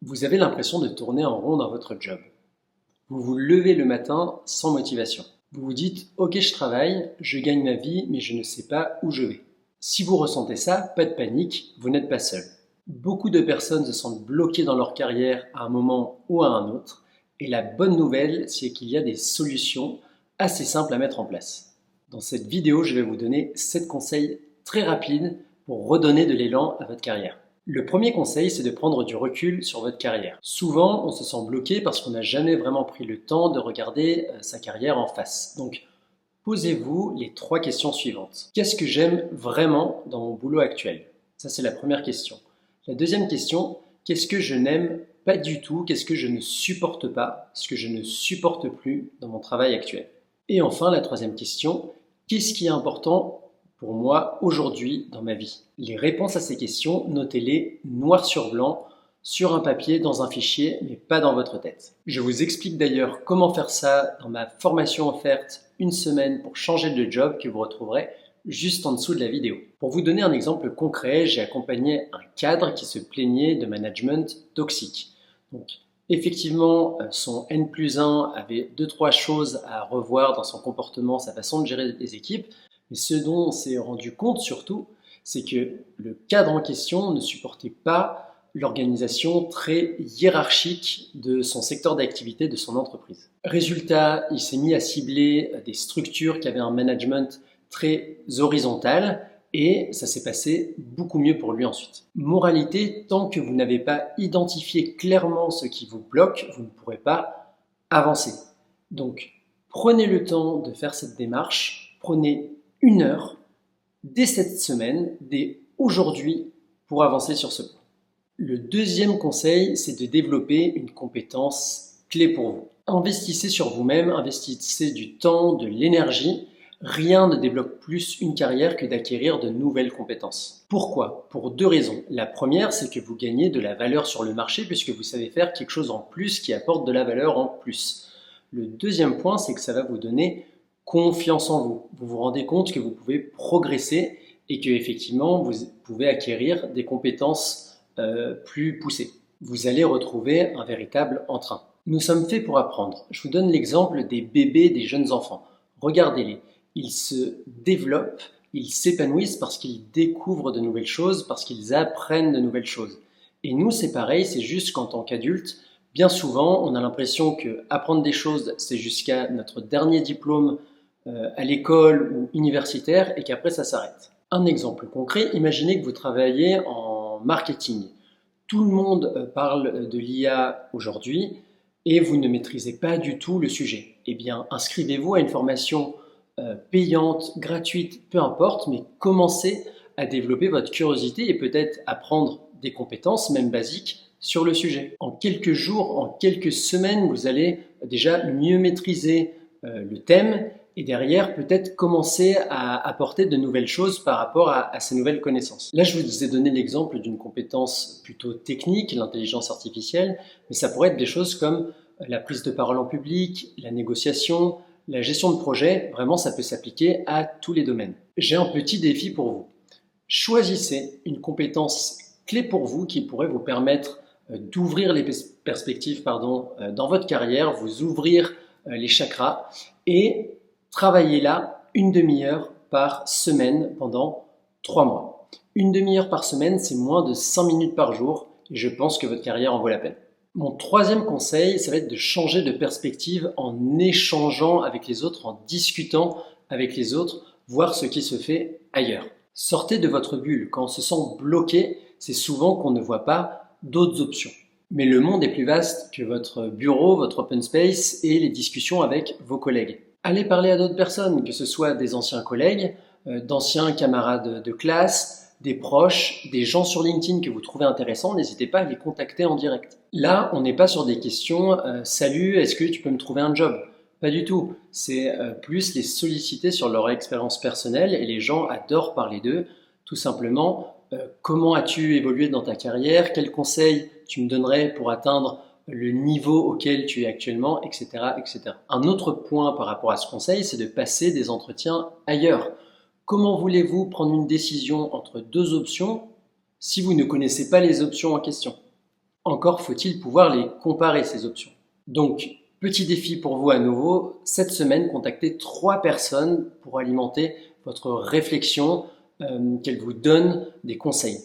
Vous avez l'impression de tourner en rond dans votre job. Vous vous levez le matin sans motivation. Vous vous dites « Ok, je travaille, je gagne ma vie, mais je ne sais pas où je vais ». Si vous ressentez ça, pas de panique, vous n'êtes pas seul. Beaucoup de personnes se sentent bloquées dans leur carrière à un moment ou à un autre, et la bonne nouvelle, c'est qu'il y a des solutions assez simples à mettre en place. Dans cette vidéo, je vais vous donner 7 conseils très rapides pour redonner de l'élan à votre carrière. Le premier conseil, c'est de prendre du recul sur votre carrière. Souvent, on se sent bloqué parce qu'on n'a jamais vraiment pris le temps de regarder sa carrière en face. Donc, posez-vous les 3 questions suivantes. Qu'est-ce que j'aime vraiment dans mon boulot actuel? Ça, c'est la première question. La deuxième question, qu'est-ce que je n'aime pas du tout? Qu'est-ce que je ne supporte pas? Ce que je ne supporte plus dans mon travail actuel? Et enfin, la troisième question, qu'est-ce qui est important pour moi aujourd'hui dans ma vie? Les réponses à ces questions, notez-les noir sur blanc, sur un papier, dans un fichier, mais pas dans votre tête. Je vous explique d'ailleurs comment faire ça dans ma formation offerte une semaine pour changer de job que vous retrouverez juste en dessous de la vidéo. Pour vous donner un exemple concret, j'ai accompagné un cadre qui se plaignait de management toxique. Donc, effectivement, son N+1 avait 2-3 choses à revoir dans son comportement, sa façon de gérer les équipes, mais ce dont on s'est rendu compte surtout, c'est que le cadre en question ne supportait pas l'organisation très hiérarchique de son secteur d'activité, de son entreprise. Résultat, il s'est mis à cibler des structures qui avaient un management très horizontal et ça s'est passé beaucoup mieux pour lui ensuite. Moralité, tant que vous n'avez pas identifié clairement ce qui vous bloque, vous ne pourrez pas avancer. Donc, prenez le temps de faire cette démarche, prenez 1 heure dès cette semaine, dès aujourd'hui, pour avancer sur ce point. Le deuxième conseil, c'est de développer une compétence clé pour vous. Investissez sur vous-même, investissez du temps, de l'énergie. Rien ne débloque plus une carrière que d'acquérir de nouvelles compétences. Pourquoi? Pour 2 raisons. La première, c'est que vous gagnez de la valeur sur le marché puisque vous savez faire quelque chose en plus qui apporte de la valeur en plus. Le deuxième point, c'est que ça va vous donner confiance en vous. Vous vous rendez compte que vous pouvez progresser et que effectivement vous pouvez acquérir des compétences plus poussées. Vous allez retrouver un véritable entrain. Nous sommes faits pour apprendre. Je vous donne l'exemple des bébés, des jeunes enfants. Regardez-les. Ils se développent, ils s'épanouissent parce qu'ils découvrent de nouvelles choses, parce qu'ils apprennent de nouvelles choses. Et nous, c'est pareil, c'est juste qu'en tant qu'adultes, bien souvent, on a l'impression que apprendre des choses, c'est jusqu'à notre dernier diplôme à l'école ou universitaire et qu'après ça s'arrête. Un exemple concret, imaginez que vous travaillez en marketing. Tout le monde parle de l'IA aujourd'hui et vous ne maîtrisez pas du tout le sujet. Eh bien, inscrivez-vous à une formation payante, gratuite, peu importe, mais commencez à développer votre curiosité et peut-être apprendre des compétences, même basiques, sur le sujet. En quelques jours, en quelques semaines, vous allez déjà mieux maîtriser le thème et derrière peut-être commencer à apporter de nouvelles choses par rapport à ces nouvelles connaissances. Là, je vous ai donné l'exemple d'une compétence plutôt technique, l'intelligence artificielle, mais ça pourrait être des choses comme la prise de parole en public, la négociation, la gestion de projet. Vraiment, ça peut s'appliquer à tous les domaines. J'ai un petit défi pour vous. Choisissez une compétence clé pour vous qui pourrait vous permettre d'ouvrir les perspectives dans votre carrière, vous ouvrir les chakras et travaillez là 1 demi-heure par semaine pendant 3 mois. 1 demi-heure par semaine, c'est moins de 5 minutes par jour et je pense que votre carrière en vaut la peine. Mon troisième conseil, ça va être de changer de perspective en échangeant avec les autres, en discutant avec les autres, voir ce qui se fait ailleurs. Sortez de votre bulle. Quand on se sent bloqué, c'est souvent qu'on ne voit pas d'autres options. Mais le monde est plus vaste que votre bureau, votre open space et les discussions avec vos collègues. Allez parler à d'autres personnes, que ce soit des anciens collègues, d'anciens camarades de classe, des proches, des gens sur LinkedIn que vous trouvez intéressants, n'hésitez pas à les contacter en direct. Là, on n'est pas sur des questions « Salut, est-ce que tu peux me trouver un job ?» Pas du tout. C'est plus les solliciter sur leur expérience personnelle et les gens adorent parler d'eux. Tout simplement, comment as-tu évolué dans ta carrière? Quels conseils tu me donnerais pour atteindre le niveau auquel tu es actuellement, etc., etc. Un autre point par rapport à ce conseil, c'est de passer des entretiens ailleurs. Comment voulez-vous prendre une décision entre 2 options si vous ne connaissez pas les options en question? Encore faut-il pouvoir les comparer, ces options. Donc, petit défi pour vous à nouveau, cette semaine, contactez 3 personnes pour alimenter votre réflexion, qu'elles vous donnent des conseils.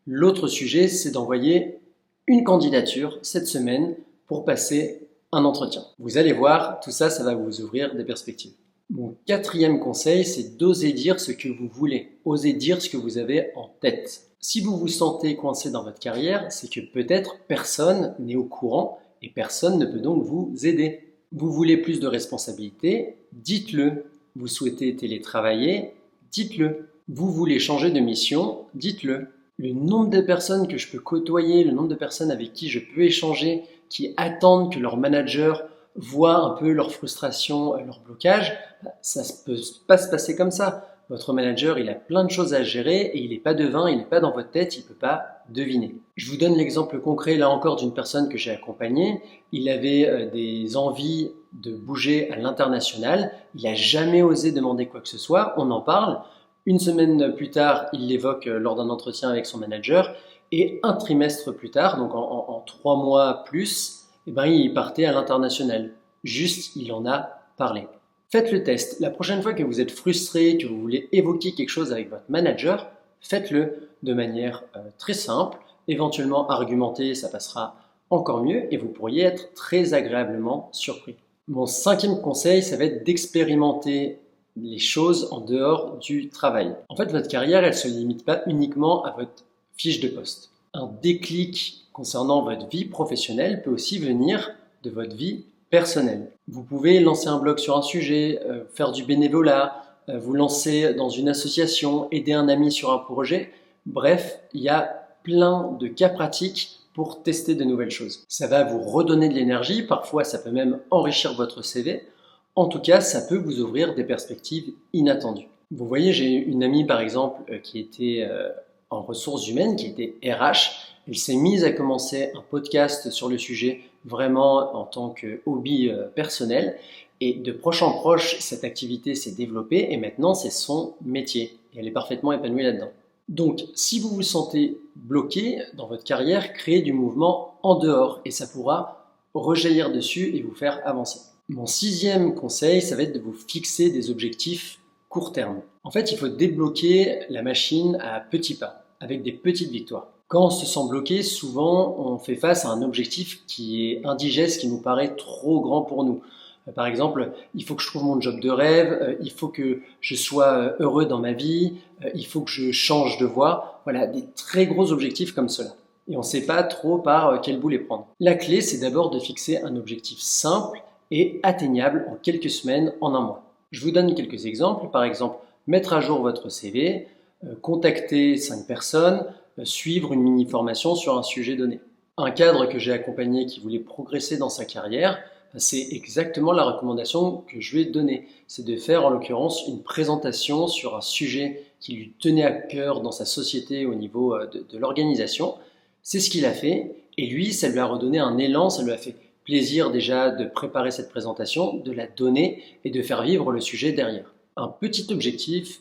L'autre sujet, c'est d'envoyer une candidature cette semaine pour passer un entretien. Vous allez voir, tout ça, ça va vous ouvrir des perspectives. Mon 4e conseil, c'est d'oser dire ce que vous voulez, oser dire ce que vous avez en tête. Si vous vous sentez coincé dans votre carrière, c'est que peut-être personne n'est au courant et personne ne peut donc vous aider. Vous voulez plus de responsabilités, dites-le. Vous souhaitez télétravailler, dites-le. Vous voulez changer de mission, dites-le. Le nombre de personnes que je peux côtoyer, le nombre de personnes avec qui je peux échanger, qui attendent que leur manager voit un peu leur frustration, leur blocage, ça ne peut pas se passer comme ça. Votre manager, il a plein de choses à gérer et il n'est pas devin, il n'est pas dans votre tête, il ne peut pas deviner. Je vous donne l'exemple concret là encore d'une personne que j'ai accompagnée. Il avait des envies de bouger à l'international. Il n'a jamais osé demander quoi que ce soit. On en parle. Une semaine plus tard, il l'évoque lors d'un entretien avec son manager. Et un trimestre plus tard, donc en 3 mois plus, il partait à l'international. Juste, il en a parlé. Faites le test. La prochaine fois que vous êtes frustré, que vous voulez évoquer quelque chose avec votre manager, faites-le de manière très simple. Éventuellement argumenté, ça passera encore mieux et vous pourriez être très agréablement surpris. Mon 5e conseil, ça va être d'expérimenter les choses en dehors du travail. En fait, votre carrière, elle ne se limite pas uniquement à votre fiche de poste. Un déclic concernant votre vie professionnelle peut aussi venir de votre vie personnelle. Vous pouvez lancer un blog sur un sujet, faire du bénévolat, vous lancer dans une association, aider un ami sur un projet. Bref, il y a plein de cas pratiques pour tester de nouvelles choses. Ça va vous redonner de l'énergie, parfois ça peut même enrichir votre CV. En tout cas, ça peut vous ouvrir des perspectives inattendues. Vous voyez, j'ai une amie par exemple qui était en ressources humaines, qui était RH. Elle s'est mise à commencer un podcast sur le sujet vraiment en tant que hobby personnel. Et de proche en proche, cette activité s'est développée et maintenant c'est son métier. Et elle est parfaitement épanouie là-dedans. Donc, si vous vous sentez bloqué dans votre carrière, créez du mouvement en dehors et ça pourra rejaillir dessus et vous faire avancer. Mon 6e conseil, ça va être de vous fixer des objectifs court terme. En fait, il faut débloquer la machine à petits pas, avec des petites victoires. Quand on se sent bloqué, souvent, on fait face à un objectif qui est indigeste, qui nous paraît trop grand pour nous. Par exemple, il faut que je trouve mon job de rêve, il faut que je sois heureux dans ma vie, il faut que je change de voie. Voilà, des très gros objectifs comme cela. Et on ne sait pas trop par quel bout les prendre. La clé, c'est d'abord de fixer un objectif simple et atteignable en quelques semaines, en un mois. Je vous donne quelques exemples. Par exemple, mettre à jour votre CV, contacter 5 personnes, suivre une mini-formation sur un sujet donné. Un cadre que j'ai accompagné qui voulait progresser dans sa carrière, c'est exactement la recommandation que je lui ai donnée. C'est de faire en l'occurrence une présentation sur un sujet qui lui tenait à cœur dans sa société au niveau de l'organisation. C'est ce qu'il a fait et lui, ça lui a redonné un élan, ça lui a fait plaisir déjà de préparer cette présentation, de la donner et de faire vivre le sujet derrière. Un petit objectif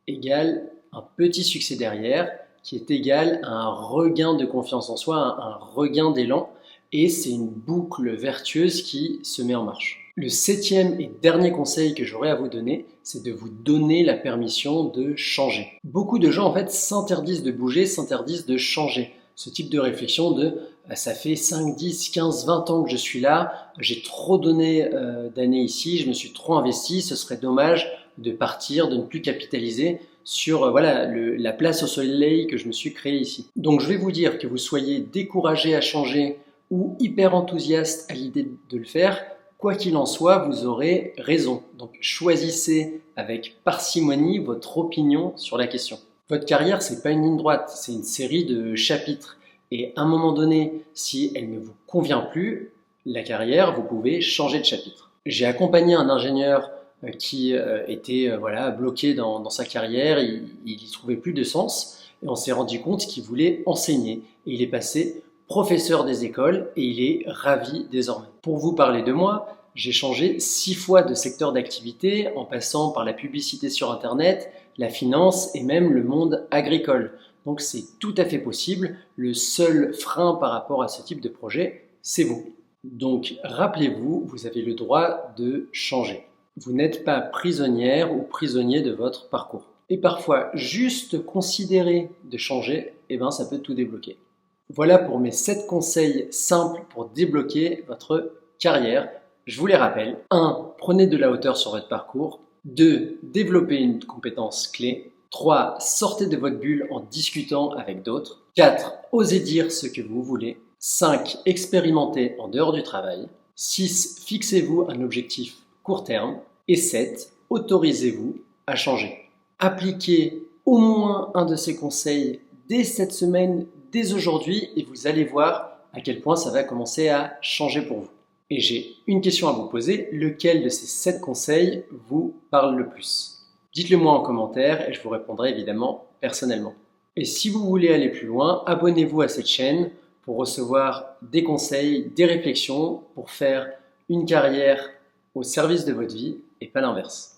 égale un petit succès derrière qui est égal à un regain de confiance en soi, un regain d'élan et c'est une boucle vertueuse qui se met en marche. Le 7e et dernier conseil que j'aurais à vous donner, c'est de vous donner la permission de changer. Beaucoup de gens en fait s'interdisent de bouger, s'interdisent de changer. Ce type de réflexion de ça fait 5, 10, 15, 20 ans que je suis là, j'ai trop donné d'années ici, je me suis trop investi, ce serait dommage de partir, de ne plus capitaliser sur la place au soleil que je me suis créée ici. Donc je vais vous dire que vous soyez découragé à changer ou hyper enthousiaste à l'idée de le faire, quoi qu'il en soit, vous aurez raison. Donc choisissez avec parcimonie votre opinion sur la question. Votre carrière, c'est pas une ligne droite, c'est une série de chapitres. Et à un moment donné, si elle ne vous convient plus, la carrière, vous pouvez changer de chapitre. J'ai accompagné un ingénieur qui était bloqué dans sa carrière, il n'y trouvait plus de sens, et on s'est rendu compte qu'il voulait enseigner. Et il est passé professeur des écoles et il est ravi désormais. Pour vous parler de moi, j'ai changé 6 fois de secteur d'activité en passant par la publicité sur Internet, la finance et même le monde agricole. Donc c'est tout à fait possible. Le seul frein par rapport à ce type de projet, c'est vous. Donc rappelez-vous, vous avez le droit de changer. Vous n'êtes pas prisonnière ou prisonnier de votre parcours. Et parfois, juste considérer de changer, ça peut tout débloquer. Voilà pour mes 7 conseils simples pour débloquer votre carrière. Je vous les rappelle. 1. Prenez de la hauteur sur votre parcours. 2. Développez une compétence clé. 3. Sortez de votre bulle en discutant avec d'autres. 4. Osez dire ce que vous voulez. 5. Expérimentez en dehors du travail. 6. Fixez-vous un objectif court terme. Et 7. Autorisez-vous à changer. Appliquez au moins un de ces conseils dès cette semaine, dès aujourd'hui, et vous allez voir à quel point ça va commencer à changer pour vous. Et j'ai une question à vous poser, lequel de ces 7 conseils vous parle le plus? Dites-le moi en commentaire et je vous répondrai évidemment personnellement. Et si vous voulez aller plus loin, abonnez-vous à cette chaîne pour recevoir des conseils, des réflexions, pour faire une carrière au service de votre vie et pas l'inverse.